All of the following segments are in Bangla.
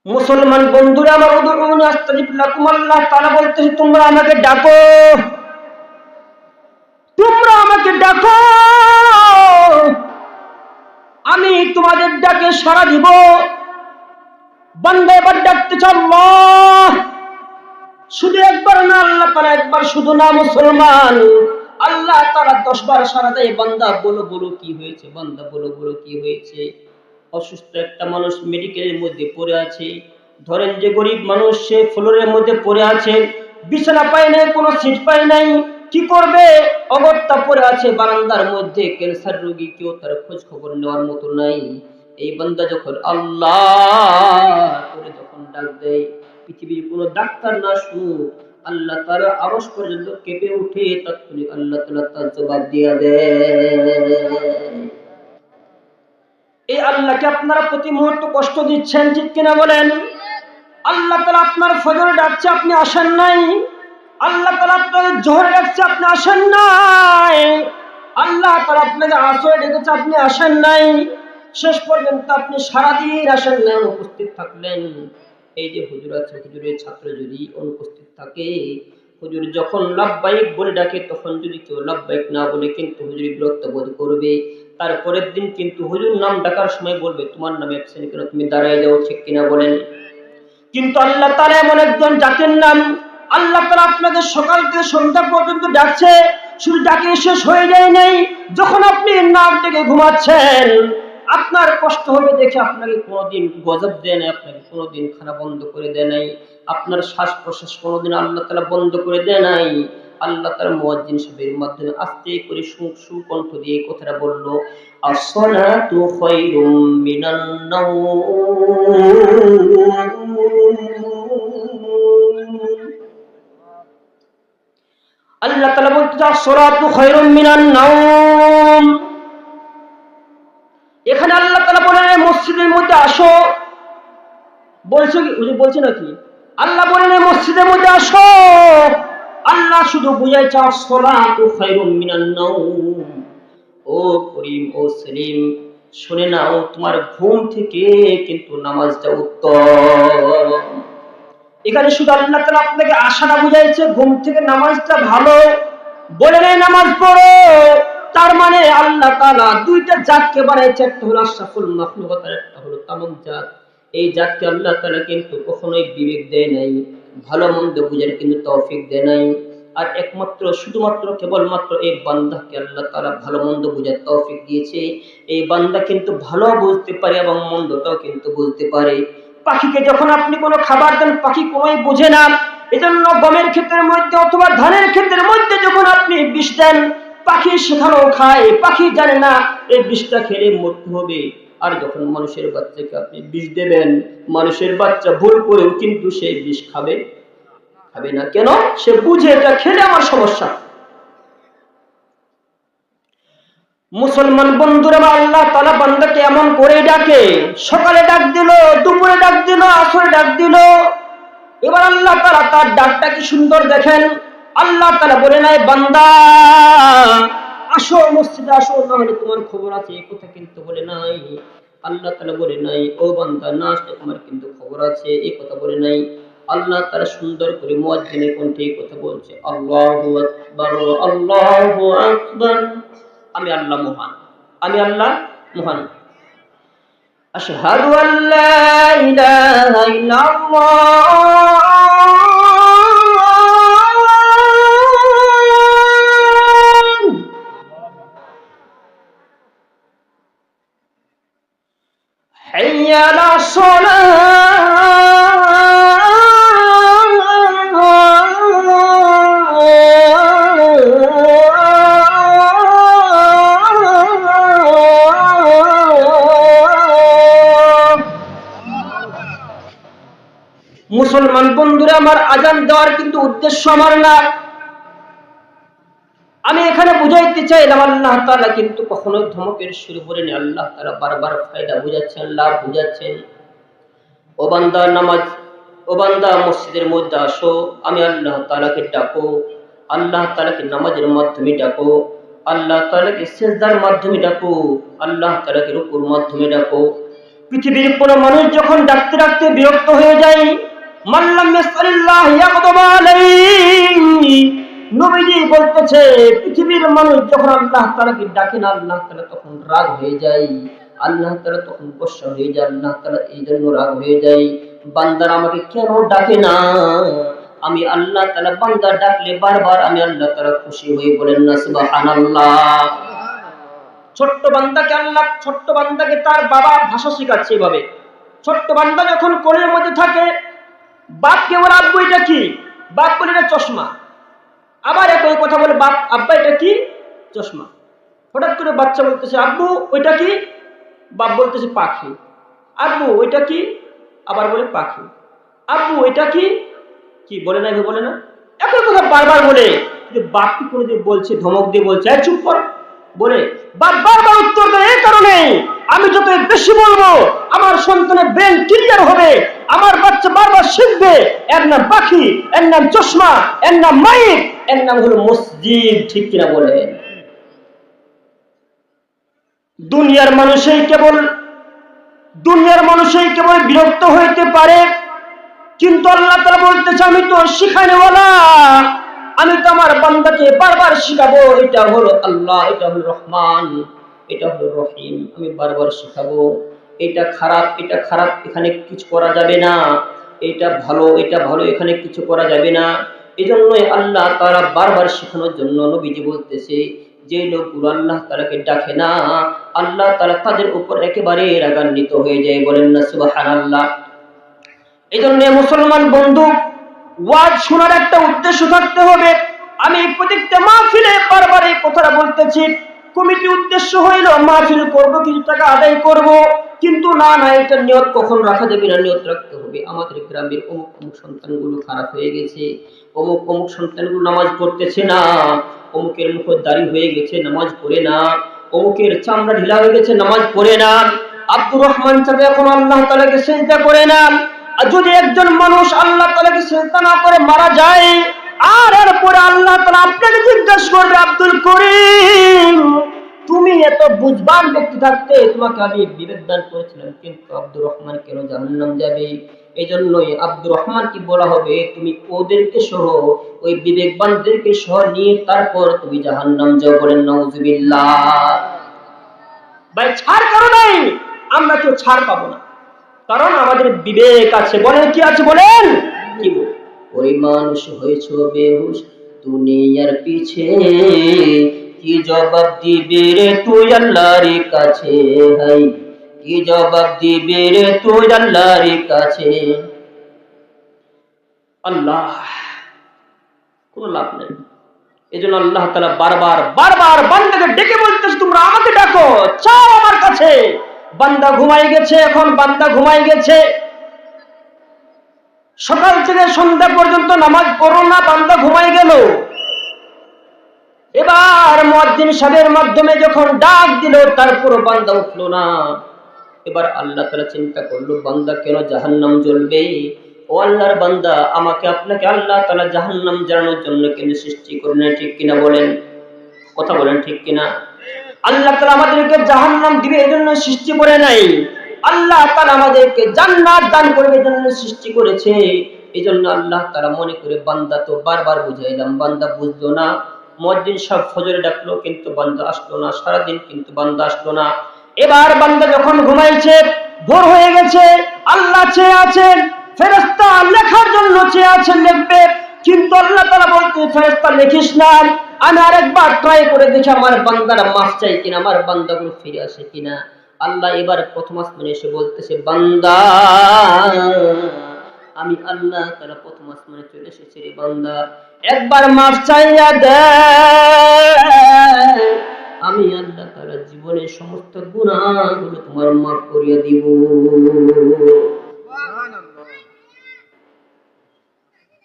মুসলমান বন্ধুরা আমার, উদউনি আস্তাজিব লাকুম, আল্লাহ তাআলা বলতেছে তোমরা আমাকে ডাকো, তোমরা আমাকে ডাকো, আমি তোমাদের ডাকে সাড়া দিব। বান্দা এবার ডাকতেছে আল্লাহ, শুধু একবার না, আল্লাহ তাআলা একবার শুধু না মুসলমান, আল্লাহ তাআলা 10 বার সাড়া দেয়। বান্দা বলো বলো কি হয়েছে, বান্দা বলো বলো কি হয়েছে। অসুস্থ একটা মানুষ মেডিকেলের মধ্যে পড়ে আছে, ধরেন যে গরিব মানুষ, সে ফ্লোরের মধ্যে পড়ে আছে, বিছানা পায় নাই, কোনো সিট পায় নাই, কি করবে, অগত্যা পড়ে আছে বারান্দার মধ্যে, ক্যান্সার রোগী, কেউ তার খোঁজ খবর নেওয়ার মতো নাই। এই বান্দা যখন আল্লাহ করে যখন ডাক দেয়, পৃথিবীর কোনো ডাক্তার না শুনুক, আল্লাহ তাআলা আরশ পর্যন্ত কেঁপে উঠে, তাৎক্ষণিক আল্লাহ তাআলা তার জবাব দিয়ে দেয়। এই আল্লাহকে আপনারা প্রতি মুহূর্তে কষ্ট দিচ্ছেন, ঠিক কিনা বলেন? আল্লাহ তাআলা আপনার ফজরে ডাকছে, আপনি আসেন নাই। আল্লাহ তাআলা আপনার জোহরে ডাকছে, আপনি আসেন নাই। আল্লাহ তাআলা আপনাকে আসরে ডেকেছে, আপনি আসেন নাই। শেষ পর্যন্ত আপনি সারাদিন আসেন না, অনুপস্থিত থাকলেন। এই যে হুজুর আছে, হুজুরের ছাত্র যদি অনুপস্থিত থাকে, হুজুর যখন লাব্বাইক বলে ডাকে, তখন যদি কেউ লাব্বাইক না বলে, কিন্তু হুজুর বিরক্ত বোধ করবে। তারপরের দিন কিন্তু হুজুর নাম ডাকার সময় বলবে তোমার নামে অ্যাবসেন্ট কেন, তুমি দাঁড়ায় যাও, ঠিক কিনা বলেন? কিন্তু আল্লাহ তাআলা এমন একজন জাতির নাম, আল্লাহ তাআলা আপনাকে সকাল থেকে সন্ধ্যা পর্যন্ত ডাকছে, শুধু ডাকে শেষ হয়ে যায় নাই। যখন আপনি নাক ডেকে ঘুমাচ্ছেন, আপনার কষ্ট হবে দেখে আপনাকে কোনোদিন গজব দেয় নাই, আপনাকে কোনোদিন খানা বন্ধ করে দেয় নাই, আপনার শ্বাস প্রশ্বাস কোনোদিন আল্লাহ তাআলা বন্ধ করে দেয় নাই। আল্লাহ তাআলা মুয়াজ্জিন সাহেবের মাধ্যমে আস্তে করে সুকণ্ঠ দিয়ে এই কথাটা বলল, আসসালাতু খায়রুম মিনান নাওম। আল্লাহ তাআলা বলতে আসসালাতু খায়রুম মিনান নাওম। এখানে আল্লাহ তাআলা বলেন মসজিদের মধ্যে আসো, বলছে কি হুজুর বলছে নাকি? আল্লাহ বলেন মসজিদের মধ্যে আসো। আল্লাহ শুধু বুঝাইছে আসসালাতু খায়রুম মিনান নাওম। ও করিম, ও সেলিম, শুনে নাও, তোমার ঘুম থেকে কিন্তু নামাজটা উত্তম। এখানে শুধু আল্লাহ তাআলা আপনাকে আশাটা বুঝাইছে, ঘুম থেকে নামাজটা ভালো বলে নেই, নামাজ পড়ো। তার মানে আল্লাহ তাআলা দুইটা জাতকে বানাইছে, একটা হলো আশরাফুল মাখলুকাত, আর একটা হলো তামাম জাত। এই জাতকে আল্লাহ তাআলা কিন্তু কখনোই বিবেক দেয় নাই, ভালো মন্দ বুঝার কিন্তু তৌফিক দেয় নাই। আর একমাত্র শুধুমাত্র কেবলমাত্র এই বান্দাকে আল্লাহ তাআলা ভালো মন্দ বুঝার তৌফিক দিয়েছে। এই বান্দা কিন্তু ভালো বুঝতে পারে এবং মন্দটাও কিন্তু বুঝতে পারে। পাখিকে যখন আপনি কোনো খাবার দেন, পাখি কোনোই বোঝে না। এজন্য গমের ক্ষেতের মধ্যে অথবা ধানের ক্ষেতের মধ্যে যখন আপনি বিষ দেন, পাখি সেখানেও খায়, পাখি জানে না এই বিষটা খেলে মরতে হবে। আর যখন মানুষের বাচ্চাকে আপনি বিষ দেবেন, মানুষের বাচ্চা ভুল করেও কিন্তু সেই বিষ খাবে খাবে না। কেন? সে বুঝে এটা খেলে আমার সমস্যা। মুসলমান বন্ধুরা, আল্লাহ তাআলা বান্দাকে এমন করে ডাকে, সকালে ডাক দিল, দুপুরে ডাক দিল, আসরে ডাক দিল। এবার আল্লাহ তাআলা তার ডাকটা কি সুন্দর দেখেন। আল্লাহ তাআলা বলে নাই বান্দা আসো মসজিদে আসো, না হলে তোমার খবর আছে, এই কথা কিন্তু বলে নাই। আল্লাহ তাআলা বলে নাই ও বান্দা না আসলে তোমার কিন্তু খবর আছে, এই কথা বলে নাই। আল্লাহ তাআলা সুন্দর করে মুয়াজ্জিনের কণ্ঠে এই কথা বলছে, আল্লাহু আকবার, আল্লাহু আকবার, আমি আল্লাহ মহান, আমি আল্লাহ মহান। আশহাদু আল্লা ইলাহা ইল্লাল্লাহ। হাইয়া আলাস মুসলমান বন্ধুরা আমার, আজান দেওয়ার কিন্তু উদ্দেশ্য আমার না। আমি এখানে বুঝাইতে চাইলাম আল্লাহ তাআলা কিন্তু কখনোই ধমকের সুর বলেনি। আল্লাহ তাআলা বারবার ফায়দা বুঝাচ্ছেন, লাভ বুঝাচ্ছেন। ও বান্দা নামাজ, ও বান্দা মসজিদের মধ্যে আসো, আমি আল্লাহ তাআলাকে ডাকো, আল্লাহ তাআলাকে নামাজের মাধ্যমে ডাকো, আল্লাহ তাআলাকে সিজদার মাধ্যমে ডাকো, আল্লাহ তাআলাকে রুকুর মাধ্যমে ডাকো। পৃথিবীর কোন মানুষ যখন ডাকতে ডাকতে বিরক্ত হয়ে যায়, মাল্লাম ইয়াসআলিল্লাহ ইয়াগদাব আলাইহি, নবীজি বলতেছে পৃথিবীর মানুষ যখন আল্লাহ তাআলাকে ডাকে না, আল্লাহ তাআলা তখন রাগ হয়ে যায়, আল্লাহ তাআলা তখন গোসা হয়ে যায়, আল্লাহ তাআলা এই জন্য রাগ হয়ে যায়, বান্দারা আমাকে কেন ডাকে না। আমি আল্লাহ তাআলা বান্দা ডাকলে বারবার আমি আল্লাহ তাআলা খুশি হয়ে, বলেন না সুবহানাল্লাহ। ছোট্ট বান্দাকে তার বাবা ভাষা শেখাচ্ছে এভাবে। ছোট্ট বান্দা যখন কোলের মধ্যে থাকে, বাপকে বলে আব্বু এটা কি, বাপ বলে এটা চশমা। আবার একই কথা বলে বাপ, আব্বা এটা কি, চশমা। হঠাৎ করে বাচ্চা বলতেছে আব্বু ওইটা কি, বাপ বলতেছে পাখি। আব্বু ওইটা কি, আবার বলে পাখি। আব্বু এটা কি, কি বলে না, বলে না, একই কথা বারবার বলে। বাপ কি করে বলছে, ধমক দিয়ে বলছে চুপ কর বলে, বাপ বারবার উত্তর দেয়। এই কারণে আমি যত বেশি বলবো আমার সন্তানের ব্রেন ক্লিয়ার হবে, আমার বাচ্চা বারবার শিখবে। এর নাম পাখি, এর নাম চশমা, এর নাম মাইক, এর নাম হলো মসজিদ। ঠিক কিনা বলে? দুনিয়ার মানুষই কেবল বিরক্ত হইতে পারে, কিন্তু আল্লাহ তাআলা বলতেছে আমি তো শিখানেওয়ালা, আমি তো আমার বান্দাকে বারবার শিখাবো। এটা হলো আল্লাহ, এটা হলো রহমান, এটা হলো রহিম, আমি বারবার শিখাবো। এটা খারাপ, এটা খারাপ, এখানে কিছু করা যাবে না। এটা ভালো, এটা ভালো, এখানে কিছু করা যাবে না। এজন্যই আল্লাহ তাআলা বারবার শেখানোর জন্য নবীজি বলতেছে, যে লোকগুলো আল্লাহ তাআলাকে ডাকে না, আল্লাহ তাআলা তাদের উপর একেবারে রাগান্বিত হয়ে যায়। বলেন না সুবহানাল্লাহ। এজন্য মুসলমান বন্ধু, ওয়াজ শোনার একটা উদ্দেশ্য থাকতে হবে। আমি প্রত্যেকটা মাহফিলে বারবার এই কথাটা বলতেছি, কমিটির উদ্দেশ্য হইল মাহফিল করব, কিছু টাকা আদায় করব, কিন্তু না, এটা নিয়ত কখন রাখা যাবে না। নিয়ত রাখতে হবে আমাদের গ্রামের অমুক অমুক সন্তানগুলো খারাপ হয়ে গেছে, অমুক অমুক সন্তানগুলো নামাজ পড়তেছে না, অমুকের মুখের দাড়ি হয়ে গেছে, নামাজ পড়ে না, অমুকের চামড়া ঢিলা হয়ে গেছে, নামাজ পড়ে না, আব্দুর রহমান চাচা এখন আল্লাহ তাআলাকে সিজদা করে না। আর যদি একজন মানুষ আল্লাহ তাআলাকে সিজদা না করে মারা যায়, আর এরপরে আল্লাহ তাআলা আপনাকে জিজ্ঞাসা করবে, আব্দুল করিম তুমি এত বুঝবান ব্যক্তি থাকতে তোমাকে আমি বিবেক দান করেছিলাম, কিন্তু আব্দুর রহমান কেন জাহান্নাম যাবে? এই জন্যই আব্দুর রহমান কি বলা হবে, তুমি ওদেরকে সহ, ওই বিবেকবানদেরকে সহ নিয়ে তারপর তুমি জাহান্নাম যাও। বলেন নাউজুবিল্লাহ। ভাই ছাড় কারো নাই, আমরা কেউ ছাড় পাবো না, কারণ আমাদের বিবেক আছে। বলেন কি আছে? বলেন কি? ওই মানুষ হয়েছ বেহুশ দুনিয়ার পিছে, কি জবাব দিবে রে তুই আল্লাহর কাছে? হাই কি জবাব দিবে রে তুই আল্লাহর কাছে? আল্লাহ কোনো লাভ নেই। এজন্য আল্লাহ তাআলা বারবার বান্দাকে ডেকে বলতেছে, তোমরা আমাকে ডাকো, চাও আমার কাছে। বান্দা ঘুমাই গেছে, এখন বান্দা ঘুমাই গেছে, সকাল থেকে সন্ধ্যা পর্যন্ত নামাজ পড়ো না, বান্দা ঘুমাই গেল। এবার মুয়াজ্জিন সাহেবের মাধ্যমে যখন ডাক দিল, তারপর বান্দা উঠলো না। এবার আল্লাহ তাআলা চিন্তা করলো, বান্দা কেন জাহান্নাম জ্বলবে? ও আল্লাহর বান্দা, আমাকে আপনাকে আল্লাহ তাআলা জাহান্নাম জ্বালানোর জন্য কেন সৃষ্টি করলেন? ঠিক কিনা বলেন? কথা বলেন ঠিক কিনা? আল্লাহ তাআলা আমাদেরকে জাহান্নাম দিবে এজন্য সৃষ্টি করে নাই, আল্লাহ তাআলা আমাদেরকে জান্নাত দান করবে এজন্য সৃষ্টি করেছে। এজন্য আল্লাহ তাআলা মনে করে, বান্দা তো বারবার বুঝাইলাম, বান্দা বুঝলো না। মুয়াজ্জিন সাহেব ফজরে ডাকলো, কিন্তু বান্দা আসলো না, সারাদিন কিন্তু বান্দা আসলো না। এবার বান্দা যখন ঘুমাইছে, ভোর হয়ে গেছে, আল্লাহ চেয়ে আছেন, ফেরেশতা লেখার জন্য চেয়ে আছেন, লিখবে, কিন্তু আল্লাহ তাআলা বলতে, ফেরেশতা লিখিস না, আমি আরেকবার ট্রাই করে দেখি আমার বান্দারা মাফ চাই কিনা, আমার বান্দাগুলো ফিরে আসে কিনা। আল্লাহ এবার প্রথম আসমানে এসে বলতেছে, বান্দা আমি আল্লাহ তাআলা প্রথম আসমানে চলে এসেছি রে বান্দা, একবার মাফ চাইয়া দে, আমি আল্লাহ তাআলা জীবনের সমস্ত গুনাহগুলো তোমার মাফ করিয়ে দিব।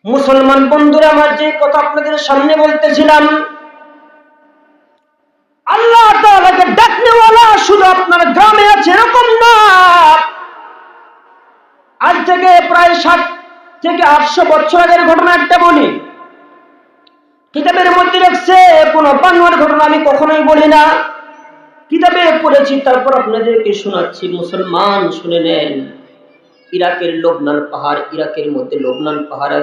মুসলমান বন্ধুরা আমার, যে কথা আপনাদের সামনে বলতেছিলাম, আল্লাহ তাআলাকে ডাকনেওয়ালা শুধু আপনার গ্রামে আছে এরকম না। আজ থেকে প্রায় 7 থেকে 800 বছর আগের ঘটনা একটা বলি। কিতাবের মধ্যে লেখছে, কোন বানোয়ার ঘটনা আমি কখনোই বলি না। কিতাবে পড়েছি, তারপর আপনাদেরকে শোনাচ্ছি। মুসলমান শুনে নেন, ইরাকের লবনান পাহাড়, ইরাকের মধ্যে লবনান পাহাড়